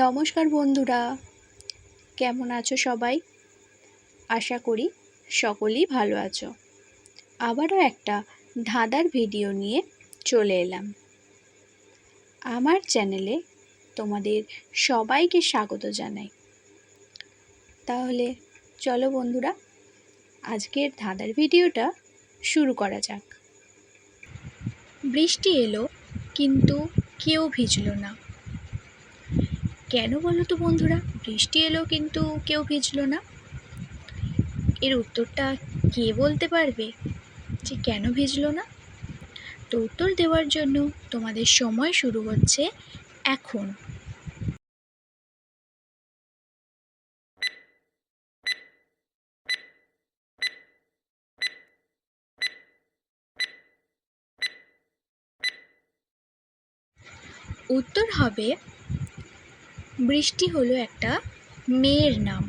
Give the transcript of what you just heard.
নমস্কার বন্ধুরা, কেমন আছো সবাই? আশা করি সকলেই ভালো আছো। আবারও একটা ধাঁধার ভিডিও নিয়ে চলে এলাম। আমার চ্যানেলে তোমাদের সবাইকে স্বাগত জানাই। তাহলে চলো বন্ধুরা, আজকের ধাঁধার ভিডিওটা শুরু করা যাক। বৃষ্টি এলো কিন্তু কেউ ভিজলো না। কেন বলো তো বন্ধুরা, বৃষ্টি এলো কিন্তু কেউ ভিজলো না? এর উত্তরটা কে বলতে পারবে যে কেন ভিজলো না? তো উত্তর দেওয়ার জন্য তোমাদের সময় শুরু হচ্ছে এখন। উত্তর হবে বৃষ্টি হলো একটা মেয়ের নাম।